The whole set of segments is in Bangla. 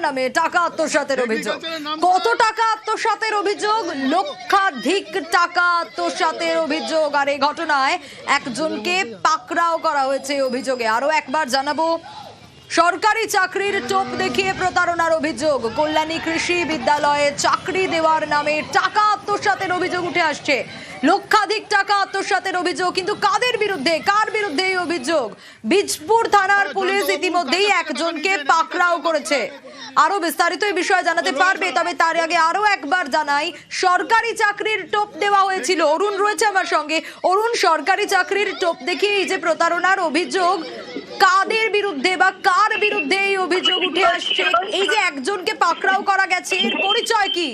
নামে টাকা আত্মসাতের অভিযোগ। কত টাকা আত্মসাতের অভিযোগ? লক্ষাধিক টাকা আত্মসাতের অভিযোগ। আর এই ঘটনায় একজনকে পাকড়াও করা হয়েছে অভিযোগে। আরো একবার জানাবো, সরকারি চাকরির টোপ দেখিয়ে প্রতারণার অভিযোগ। কল্যাণী কৃষি বিদ্যালয়ে চাকরি দেওয়ার নামে টাকা আত্মসাতের অভিযোগ উঠে আসছে। লক্ষাধিক টাকা আত্মসাতের অভিযোগ, কিন্তু কাদের বিরুদ্ধে, কার বিরুদ্ধে এই অভিযোগ? বীজপুর থানার পুলিশ ইতিমধ্যেই একজনকে পাকড়াও করেছে। আরো বিস্তারিত এই বিষয়ে জানাতে পারবে, তবে তার আগে আরো একবার জানাই, সরকারি চাকরির টোপ দেওয়া হয়েছিল। অরুণ রয়েছে আমার সঙ্গে। অরুণ, সরকারি চাকরির টোপ দেখিয়ে এই যে প্রতারণার অভিযোগ, কাদের বিরুদ্ধে বা কার বিরুদ্ধে এই অভিযোগ উঠে আসছে? এই যে একজনকে পাকড়াও করা গেছে, এর পরিচয় কি?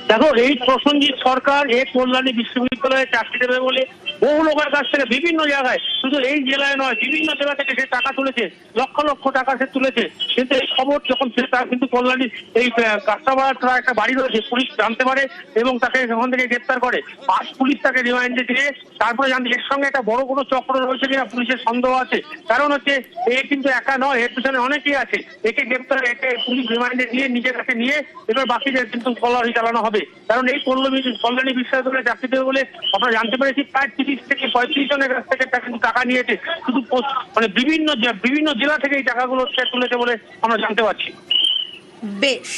দেখো, এই প্রসেনজিৎ সরকার এই কল্যাণী বিশ্ববিদ্যালয়ে চাকরি দেবে বলে বহু লোকের কাছ থেকে বিভিন্ন জায়গায়, শুধু এই জেলায় নয় বিভিন্ন জেলা থেকে সে টাকা তুলেছে, লক্ষ লক্ষ টাকা সে তুলেছে। কিন্তু এই খবর যখন তার কিন্তু কল্যাণী এই কাস্টামার একটা বাড়ি রয়েছে, পুলিশ জানতে পারে এবং তাকে সেখান থেকে গ্রেপ্তার করে। আজ পুলিশ তাকে রিমান্ডে দিয়ে তারপরে জানতে এর সঙ্গে একটা বড় কোনো চক্র রয়েছে কিনা পুলিশের সন্দেহ আছে। কারণ হচ্ছে এ কিন্তু একা নয়, এর পিছনে অনেকেই আছে। একে গ্রেপ্তার, একে পুলিশ রিমান্ডে দিয়ে নিজের কাছে নিয়ে এবার বাকিদের কিন্তু তল্লাশি চালানো হবে। কারণ এই কল্যাণী বিশ্ববিদ্যালয়ে চাকরি দেবে বলে আমরা জানতে পেরেছি প্রায় 30 থেকে 35 জনের কাছ থেকে কিন্তু টাকা নিয়েছে। শুধু মানে বিভিন্ন জেলা থেকে এই টাকাগুলো সে তুলেছে বলে আমরা জানতে পারছি। বেশ,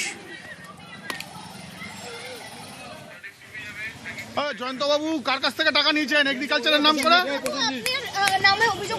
জয়ন্ত বাবু কার কাছ থেকে টাকা নিয়েছেন? এগ্রিকালচারের নাম করে নামে অভিযোগ